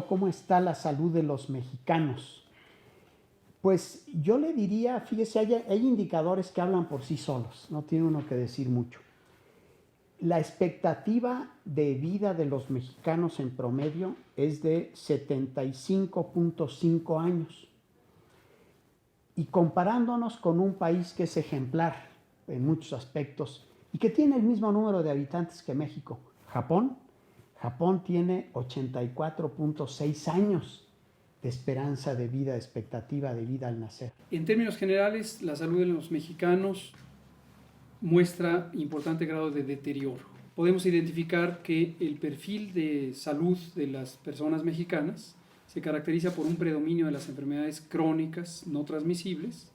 cómo está la salud de los mexicanos. Pues yo le diría, fíjese, hay indicadores que hablan por sí solos, no tiene uno que decir mucho. La expectativa de vida de los mexicanos en promedio es de 75.5 años. Y comparándonos con un país que es ejemplar en muchos aspectos y que tiene el mismo número de habitantes que México, Japón tiene 84.6 años de esperanza de vida, expectativa de vida al nacer. En términos generales, la salud de los mexicanos muestra importante grado de deterioro. Podemos identificar que el perfil de salud de las personas mexicanas se caracteriza por un predominio de las enfermedades crónicas no transmisibles,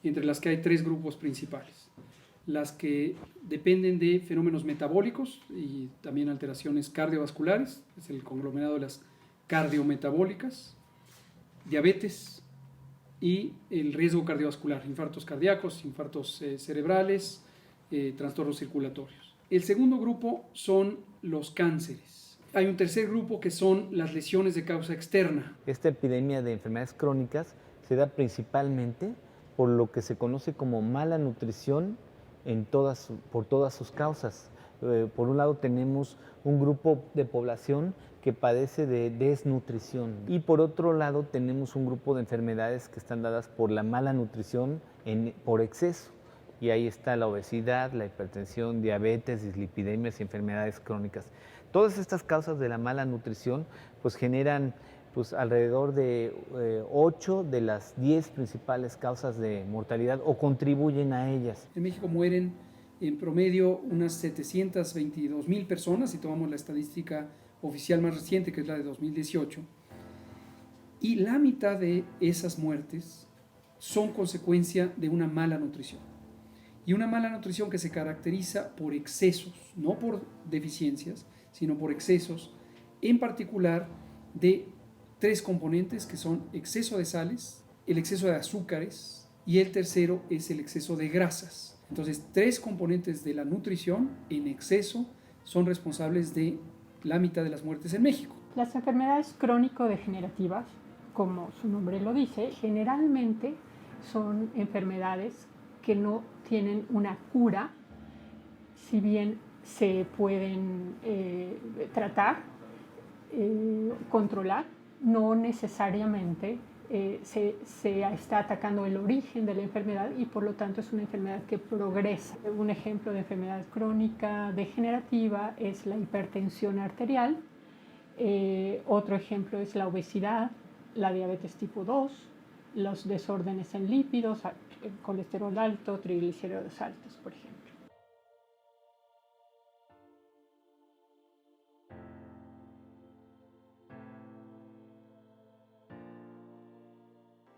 entre las que hay tres grupos principales. Las que dependen de fenómenos metabólicos y también alteraciones cardiovasculares, es el conglomerado de las cardiometabólicas, diabetes y el riesgo cardiovascular, infartos cardíacos, infartos cerebrales, trastornos circulatorios. El segundo grupo son los cánceres. Hay un tercer grupo que son las lesiones de causa externa. Esta epidemia de enfermedades crónicas se da principalmente por lo que se conoce como mala nutrición por todas sus causas. Por un lado tenemos un grupo de población que padece de desnutrición y por otro lado tenemos un grupo de enfermedades que están dadas por la mala nutrición por exceso. Y ahí está la obesidad, la hipertensión, diabetes, dislipidemias y enfermedades crónicas. Todas estas causas de la mala nutrición pues generan alrededor de 8 de las 10 principales causas de mortalidad o contribuyen a ellas. En México mueren en promedio unas 722,000 personas, si tomamos la estadística oficial más reciente, que es la de 2018, y la mitad de esas muertes son consecuencia de una mala nutrición. Y una mala nutrición que se caracteriza por excesos, no por deficiencias, sino por excesos, en particular de tres componentes que son exceso de sales, el exceso de azúcares y el tercero es el exceso de grasas. Entonces, tres componentes de la nutrición en exceso son responsables de la mitad de las muertes en México. Las enfermedades crónico-degenerativas, como su nombre lo dice, generalmente son enfermedades que no tienen una cura, si bien se pueden tratar, controlar, no necesariamente se está atacando el origen de la enfermedad y por lo tanto es una enfermedad que progresa. Un ejemplo de enfermedad crónica degenerativa es la hipertensión arterial, otro ejemplo es la obesidad, la diabetes tipo 2, los desórdenes en lípidos, colesterol alto, triglicéridos altos, por ejemplo.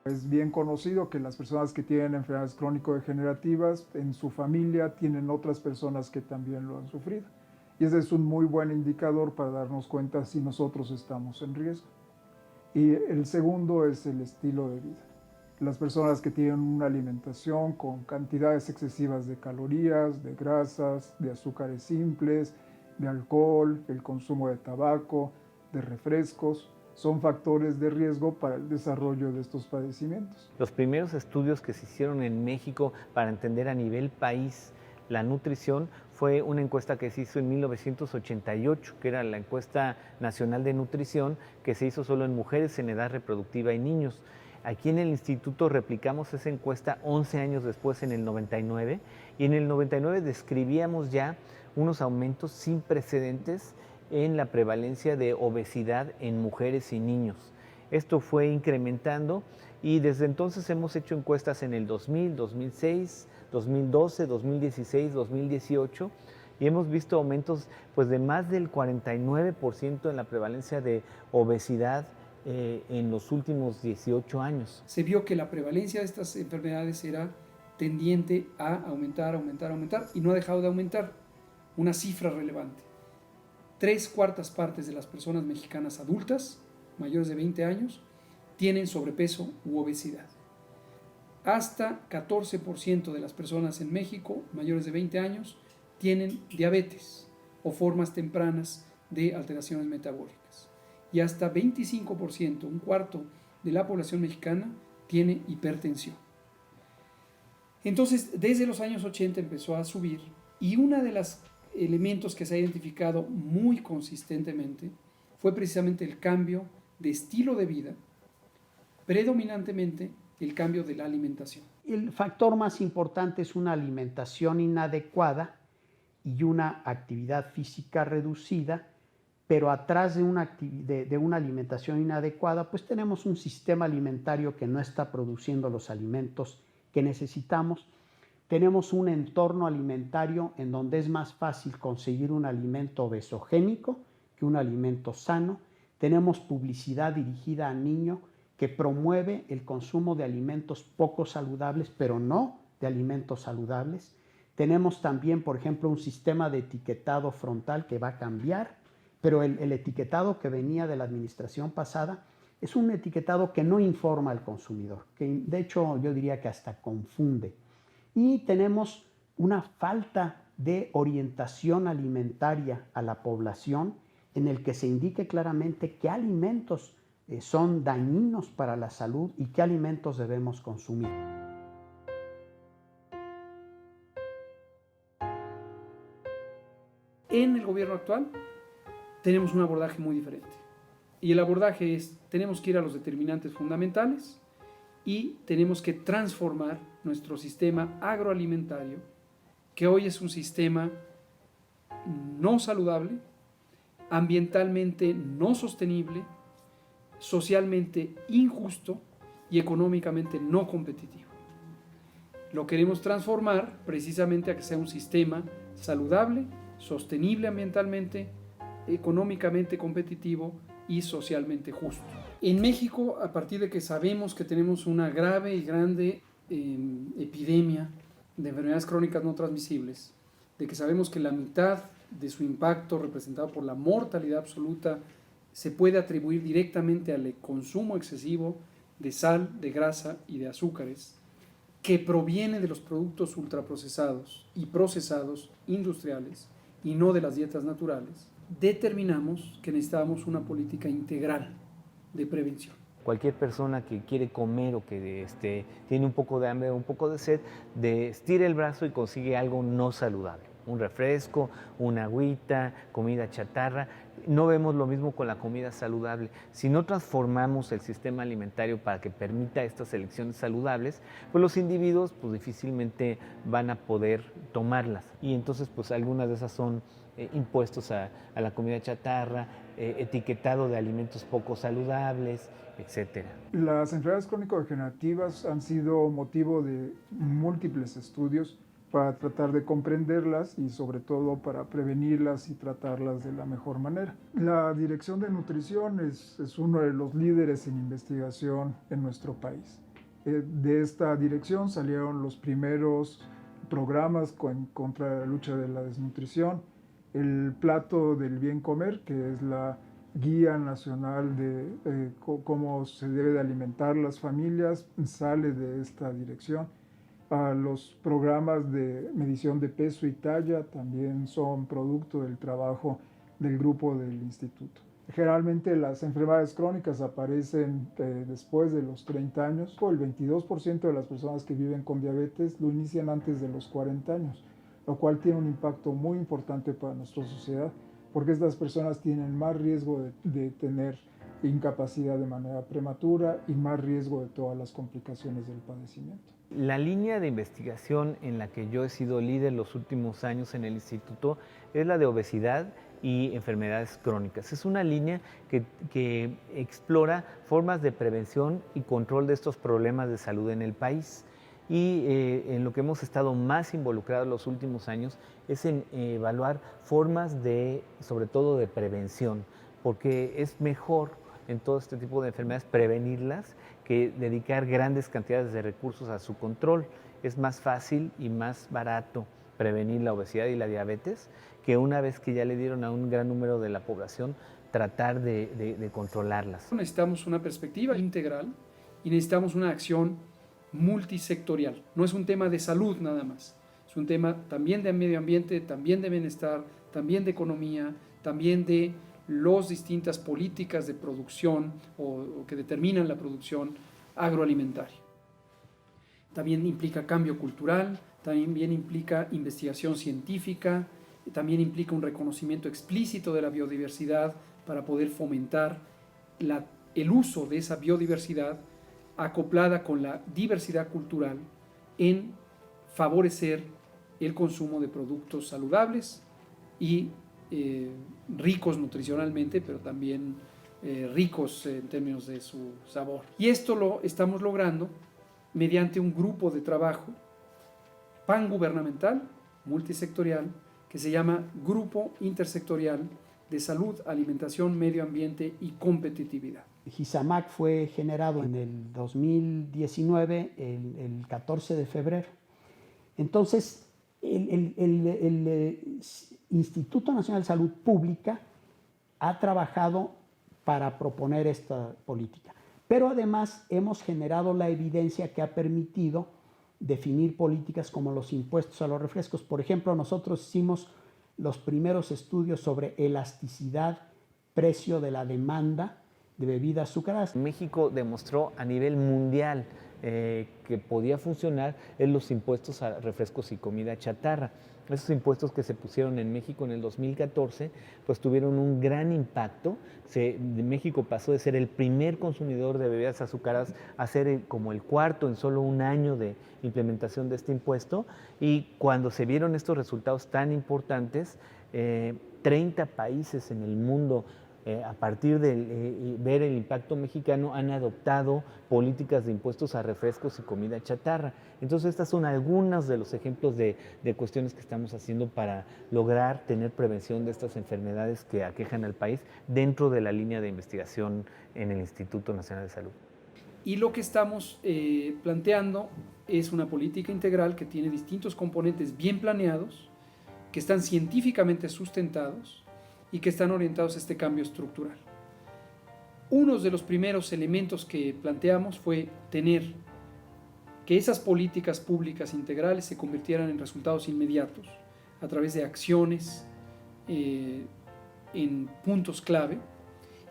Es bien conocido que las personas que tienen enfermedades crónico-degenerativas en su familia tienen otras personas que también lo han sufrido. Y ese es un muy buen indicador para darnos cuenta si nosotros estamos en riesgo. Y el segundo es el estilo de vida. Las personas que tienen una alimentación con cantidades excesivas de calorías, de grasas, de azúcares simples, de alcohol, el consumo de tabaco, de refrescos, son factores de riesgo para el desarrollo de estos padecimientos. Los primeros estudios que se hicieron en México para entender a nivel país la nutrición fue una encuesta que se hizo en 1988, que era la encuesta nacional de nutrición, que se hizo solo en mujeres en edad reproductiva y niños. Aquí en el instituto replicamos esa encuesta 11 años después, en el 99, y en el 99 describíamos ya unos aumentos sin precedentes en la prevalencia de obesidad en mujeres y niños. Esto fue incrementando y desde entonces hemos hecho encuestas en el 2000, 2006, 2012, 2016, 2018 y hemos visto aumentos de más del 49% en la prevalencia de obesidad en los últimos 18 años. Se vio que la prevalencia de estas enfermedades era tendiente a aumentar y no ha dejado de aumentar. Una cifra relevante. 3/4 partes de las personas mexicanas adultas, mayores de 20 años, tienen sobrepeso u obesidad. Hasta 14% de las personas en México, mayores de 20 años, tienen diabetes o formas tempranas de alteraciones metabólicas. y hasta 25%, un cuarto de la población mexicana, tiene hipertensión. Entonces, desde los años 80 empezó a subir, y uno de los elementos que se ha identificado muy consistentemente fue precisamente el cambio de estilo de vida, predominantemente el cambio de la alimentación. El factor más importante es una alimentación inadecuada y una actividad física reducida, pero atrás de una alimentación inadecuada, pues tenemos un sistema alimentario que no está produciendo los alimentos que necesitamos. Tenemos un entorno alimentario en donde es más fácil conseguir un alimento obesogénico que un alimento sano. Tenemos publicidad dirigida a niños que promueve el consumo de alimentos poco saludables, pero no de alimentos saludables. Tenemos también, por ejemplo, un sistema de etiquetado frontal que va a cambiar, pero el etiquetado que venía de la administración pasada es un etiquetado que no informa al consumidor, que de hecho yo diría que hasta confunde. Y tenemos una falta de orientación alimentaria a la población en el que se indique claramente qué alimentos son dañinos para la salud y qué alimentos debemos consumir. En el gobierno actual tenemos un abordaje muy diferente. Y el abordaje es, tenemos que ir a los determinantes fundamentales y tenemos que transformar nuestro sistema agroalimentario, que hoy es un sistema no saludable, ambientalmente no sostenible, socialmente injusto y económicamente no competitivo. Lo queremos transformar precisamente a que sea un sistema saludable, sostenible ambientalmente, económicamente competitivo y socialmente justo. En México, a partir de que sabemos que tenemos una grave y grande epidemia de enfermedades crónicas no transmisibles, de que sabemos que la mitad de su impacto representado por la mortalidad absoluta se puede atribuir directamente al consumo excesivo de sal, de grasa y de azúcares, que proviene de los productos ultraprocesados y procesados industriales y no de las dietas naturales, determinamos que necesitábamos una política integral de prevención. Cualquier persona que quiere comer o que tiene un poco de hambre o un poco de sed, estira el brazo y consigue algo no saludable. Un refresco, una agüita, comida chatarra. No vemos lo mismo con la comida saludable. Si no transformamos el sistema alimentario para que permita estas elecciones saludables, pues los individuos pues difícilmente van a poder tomarlas. Y entonces pues algunas de esas son impuestos a la comida chatarra, etiquetado de alimentos poco saludables, etc. Las enfermedades crónico-degenerativas han sido motivo de múltiples estudios para tratar de comprenderlas y sobre todo para prevenirlas y tratarlas de la mejor manera. La Dirección de Nutrición es uno de los líderes en investigación en nuestro país. De esta dirección salieron los primeros programas contra la lucha de la desnutrición, el plato del bien comer, que es la guía nacional de cómo se debe de alimentar las familias, sale de esta dirección. Los programas de medición de peso y talla también son producto del trabajo del grupo del instituto. Generalmente las enfermedades crónicas aparecen después de los 30 años. El 22% de las personas que viven con diabetes lo inician antes de los 40 años, lo cual tiene un impacto muy importante para nuestra sociedad, porque estas personas tienen más riesgo de tener incapacidad de manera prematura y más riesgo de todas las complicaciones del padecimiento. La línea de investigación en la que yo he sido líder los últimos años en el instituto es la de obesidad y enfermedades crónicas. Es una línea que explora formas de prevención y control de estos problemas de salud en el país. Y en lo que hemos estado más involucrados los últimos años es en evaluar formas sobre todo de prevención, porque es mejor en todo este tipo de enfermedades prevenirlas que dedicar grandes cantidades de recursos a su control. Es más fácil y más barato prevenir la obesidad y la diabetes que una vez que ya le dieron a un gran número de la población tratar de controlarlas. Necesitamos una perspectiva integral y necesitamos una acción multisectorial. No es un tema de salud nada más, es un tema también de medio ambiente, también de bienestar, también de economía, también de las distintas políticas de producción o que determinan la producción agroalimentaria. También implica cambio cultural, también implica investigación científica, también implica un reconocimiento explícito de la biodiversidad para poder fomentar el uso de esa biodiversidad acoplada con la diversidad cultural en favorecer el consumo de productos saludables y ricos nutricionalmente, pero también ricos en términos de su sabor. Y esto lo estamos logrando mediante un grupo de trabajo pangubernamental, multisectorial, que se llama Grupo Intersectorial de Salud, Alimentación, Medio Ambiente y Competitividad. GISAMAC fue generado en el 2019, el 14 de febrero. Entonces, el Instituto Nacional de Salud Pública ha trabajado para proponer esta política. Pero además hemos generado la evidencia que ha permitido definir políticas como los impuestos a los refrescos. Por ejemplo, nosotros hicimos los primeros estudios sobre elasticidad, precio de la demanda de bebidas azucaradas. México demostró a nivel mundial que podía funcionar en los impuestos a refrescos y comida chatarra. Esos impuestos que se pusieron en México en el 2014, pues tuvieron un gran impacto. México pasó de ser el primer consumidor de bebidas azucaradas a ser como el cuarto en solo un año de implementación de este impuesto. Y cuando se vieron estos resultados tan importantes, 30 países en el mundo, a partir de ver el impacto mexicano, han adoptado políticas de impuestos a refrescos y comida chatarra. Entonces, estas son algunos de los ejemplos de cuestiones que estamos haciendo para lograr tener prevención de estas enfermedades que aquejan al país dentro de la línea de investigación en el Instituto Nacional de Salud. Y lo que estamos planteando es una política integral que tiene distintos componentes bien planeados, que están científicamente sustentados y que están orientados a este cambio estructural. Uno de los primeros elementos que planteamos fue tener que esas políticas públicas integrales se convirtieran en resultados inmediatos a través de acciones en puntos clave,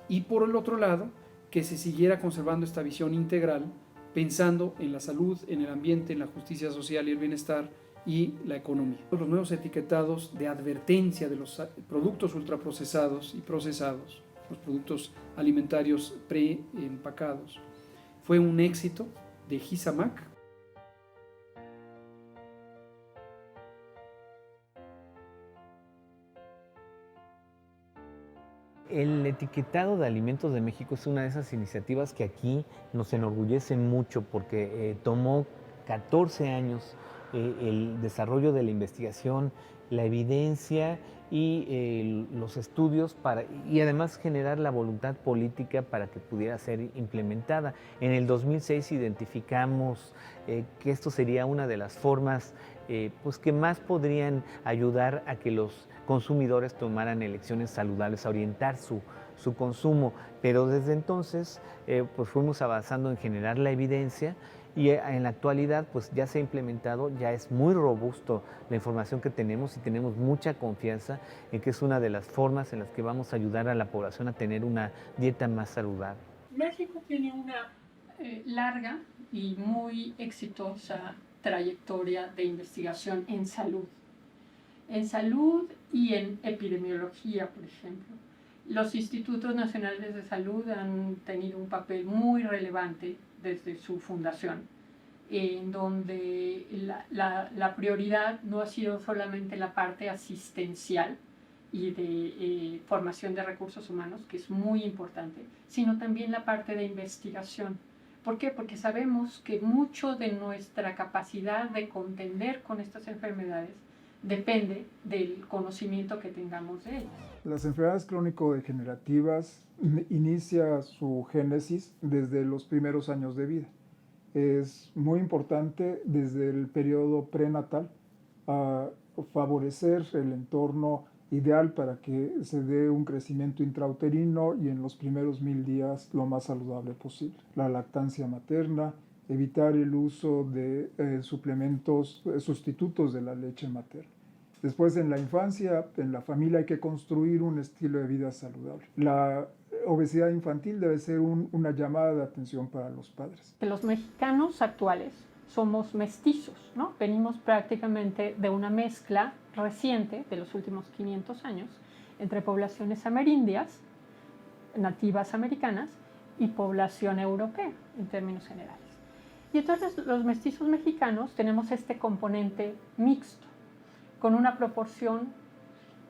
y por el otro lado, que se siguiera conservando esta visión integral, pensando en la salud, en el ambiente, en la justicia social y el bienestar y la economía. Los nuevos etiquetados de advertencia de los productos ultraprocesados y procesados, los productos alimentarios preempacados, fue un éxito de GISAMAC. El etiquetado de alimentos de México es una de esas iniciativas que aquí nos enorgullecen mucho porque tomó 14 años el desarrollo de la investigación, la evidencia y los estudios y además generar la voluntad política para que pudiera ser implementada. En el 2006 identificamos que esto sería una de las formas pues que más podrían ayudar a que los consumidores tomaran elecciones saludables, a orientar su consumo, pero desde entonces pues fuimos avanzando en generar la evidencia y en la actualidad pues ya se ha implementado, ya es muy robusto la información que tenemos y tenemos mucha confianza en que es una de las formas en las que vamos a ayudar a la población a tener una dieta más saludable. México tiene una larga y muy exitosa trayectoria de investigación en salud y en epidemiología, por ejemplo. Los institutos nacionales de salud han tenido un papel muy relevante desde su fundación, en donde la prioridad no ha sido solamente la parte asistencial y de formación de recursos humanos, que es muy importante, sino también la parte de investigación. ¿Por qué? Porque sabemos que mucho de nuestra capacidad de contender con estas enfermedades depende del conocimiento que tengamos de ellas. Las enfermedades crónico-degenerativas inicia su génesis desde los primeros años de vida. Es muy importante desde el periodo prenatal a favorecer el entorno ideal para que se dé un crecimiento intrauterino y en los primeros 1000 días lo más saludable posible. La lactancia materna, evitar el uso de suplementos sustitutos de la leche materna. Después, en la infancia, en la familia hay que construir un estilo de vida saludable. La obesidad infantil debe ser una llamada de atención para los padres. Que los mexicanos actuales somos mestizos, ¿no? Venimos prácticamente de una mezcla reciente de los últimos 500 años entre poblaciones amerindias, nativas americanas, y población europea en términos generales. Y entonces los mestizos mexicanos tenemos este componente mixto, con una proporción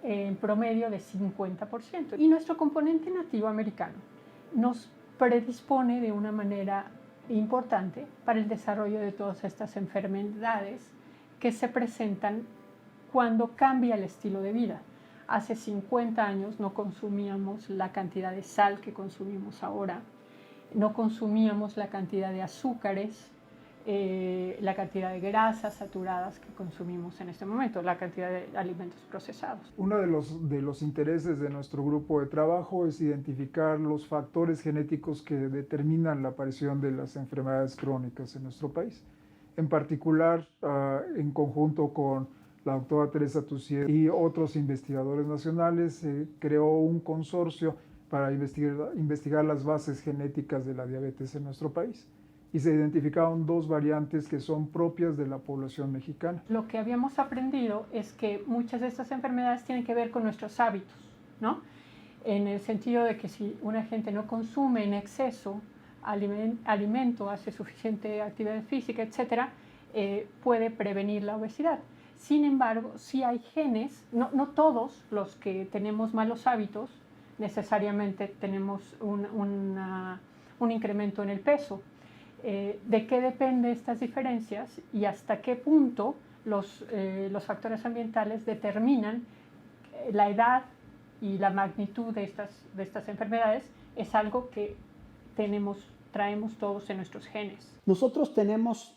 en promedio de 50%. Y nuestro componente nativo americano nos predispone de una manera importante para el desarrollo de todas estas enfermedades que se presentan cuando cambia el estilo de vida. Hace 50 años no consumíamos la cantidad de sal que consumimos ahora, no consumíamos la cantidad de azúcares, la cantidad de grasas saturadas que consumimos en este momento, la cantidad de alimentos procesados. Uno de los intereses de nuestro grupo de trabajo es identificar los factores genéticos que determinan la aparición de las enfermedades crónicas en nuestro país. En particular, en conjunto con la doctora Teresa Tussier y otros investigadores nacionales, se creó un consorcio para investigar las bases genéticas de la diabetes en nuestro país. Y se identificaron 2 variantes que son propias de la población mexicana. Lo que habíamos aprendido es que muchas de estas enfermedades tienen que ver con nuestros hábitos, ¿no? En el sentido de que si una gente no consume en exceso alimento, hace suficiente actividad física, etc., puede prevenir la obesidad. Sin embargo, sí hay genes, no todos los que tenemos malos hábitos necesariamente tenemos un incremento en el peso. ¿De qué dependen estas diferencias y hasta qué punto los factores ambientales determinan la edad y la magnitud de estas enfermedades? Es algo que traemos todos en nuestros genes. Nosotros tenemos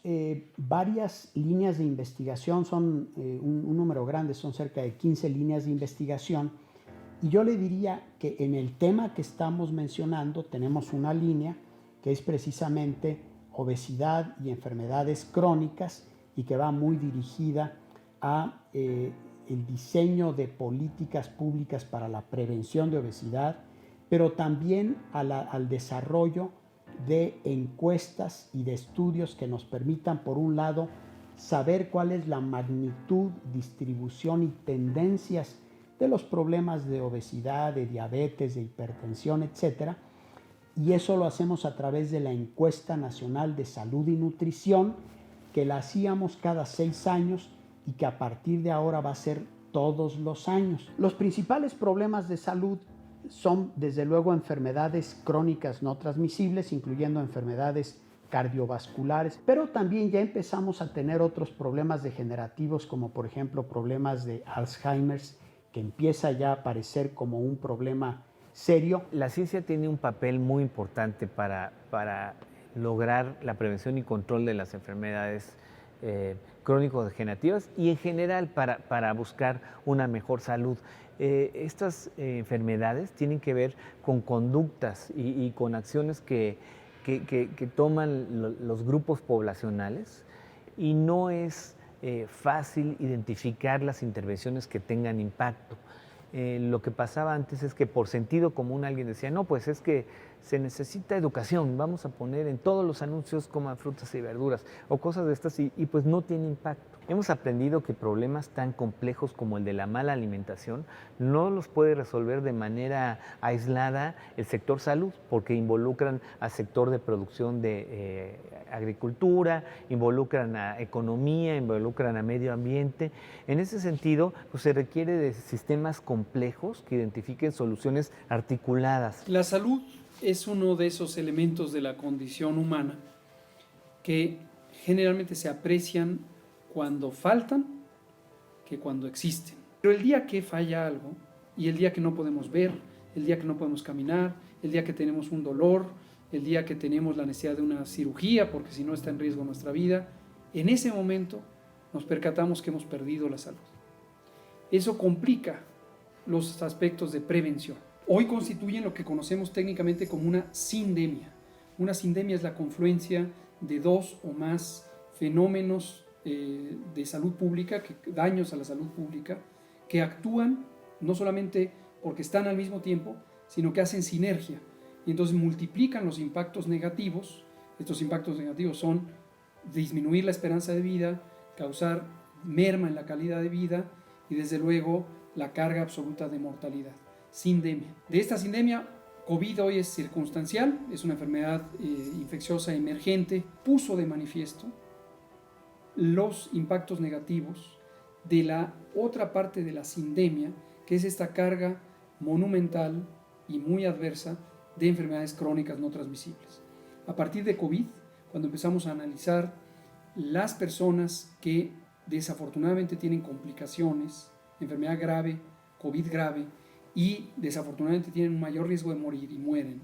varias líneas de investigación, son un número grande, son cerca de 15 líneas de investigación, y yo le diría que en el tema que estamos mencionando tenemos una línea que es precisamente obesidad y enfermedades crónicas y que va muy dirigida a el diseño de políticas públicas para la prevención de obesidad, pero también al desarrollo de encuestas y de estudios que nos permitan, por un lado, saber cuál es la magnitud, distribución y tendencias de los problemas de obesidad, de diabetes, de hipertensión, etcétera. Y eso lo hacemos a través de la Encuesta Nacional de Salud y Nutrición, que la hacíamos cada 6 años y que a partir de ahora va a ser todos los años. Los principales problemas de salud son, desde luego, enfermedades crónicas no transmisibles, incluyendo enfermedades cardiovasculares, pero también ya empezamos a tener otros problemas degenerativos, como por ejemplo problemas de Alzheimer, que empieza ya a aparecer como un problema serio. La ciencia tiene un papel muy importante para lograr la prevención y control de las enfermedades crónico-degenerativas y en general para buscar una mejor salud. Estas enfermedades tienen que ver con conductas y con acciones que toman los grupos poblacionales, y no es fácil identificar las intervenciones que tengan impacto. Lo que pasaba antes es que por sentido común alguien decía, no, pues es que se necesita educación, vamos a poner en todos los anuncios coman frutas y verduras o cosas de estas y pues no tiene impacto. Hemos aprendido que problemas tan complejos como el de la mala alimentación no los puede resolver de manera aislada el sector salud, porque involucran al sector de producción de agricultura, involucran a economía, involucran a medio ambiente. En ese sentido, pues se requiere de sistemas complejos que identifiquen soluciones articuladas. La salud es uno de esos elementos de la condición humana que generalmente se aprecian cuando faltan que cuando existen. Pero el día que falla algo, y el día que no podemos ver, el día que no podemos caminar, el día que tenemos un dolor, el día que tenemos la necesidad de una cirugía, porque si no está en riesgo nuestra vida, en ese momento nos percatamos que hemos perdido la salud. Eso complica los aspectos de prevención. Hoy constituyen lo que conocemos técnicamente como una sindemia. Una sindemia es la confluencia de 2 o más fenómenos de salud pública, daños a la salud pública, que actúan no solamente porque están al mismo tiempo, sino que hacen sinergia y entonces multiplican los impactos negativos. Estos impactos negativos son disminuir la esperanza de vida, causar merma en la calidad de vida y desde luego la carga absoluta de mortalidad. Sindemia. De esta sindemia, COVID hoy es circunstancial, es una enfermedad infecciosa emergente, puso de manifiesto los impactos negativos de la otra parte de la sindemia, que es esta carga monumental y muy adversa de enfermedades crónicas no transmisibles. A partir de COVID, cuando empezamos a analizar las personas que desafortunadamente tienen complicaciones, enfermedad grave, COVID grave, y desafortunadamente tienen un mayor riesgo de morir y mueren,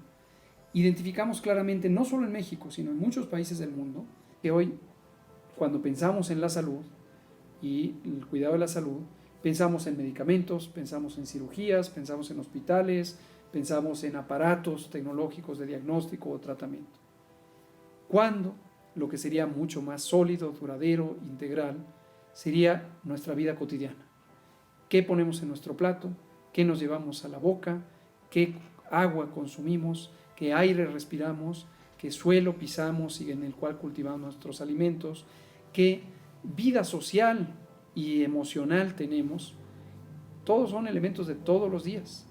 identificamos claramente, no solo en México, sino en muchos países del mundo, que hoy, cuando pensamos en la salud y el cuidado de la salud, pensamos en medicamentos, pensamos en cirugías, pensamos en hospitales, pensamos en aparatos tecnológicos de diagnóstico o tratamiento. Cuando lo que sería mucho más sólido, duradero, integral, sería nuestra vida cotidiana. ¿Qué ponemos en nuestro plato? ¿Qué nos llevamos a la boca? ¿Qué agua consumimos? ¿Qué aire respiramos? ¿Qué suelo pisamos y en el cual cultivamos nuestros alimentos? ¿Qué vida social y emocional tenemos? Todos son elementos de todos los días.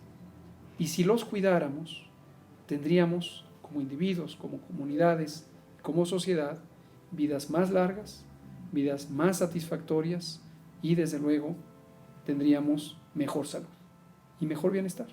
Y si los cuidáramos, tendríamos como individuos, como comunidades, como sociedad, vidas más largas, vidas más satisfactorias y desde luego tendríamos mejor salud y mejor bienestar.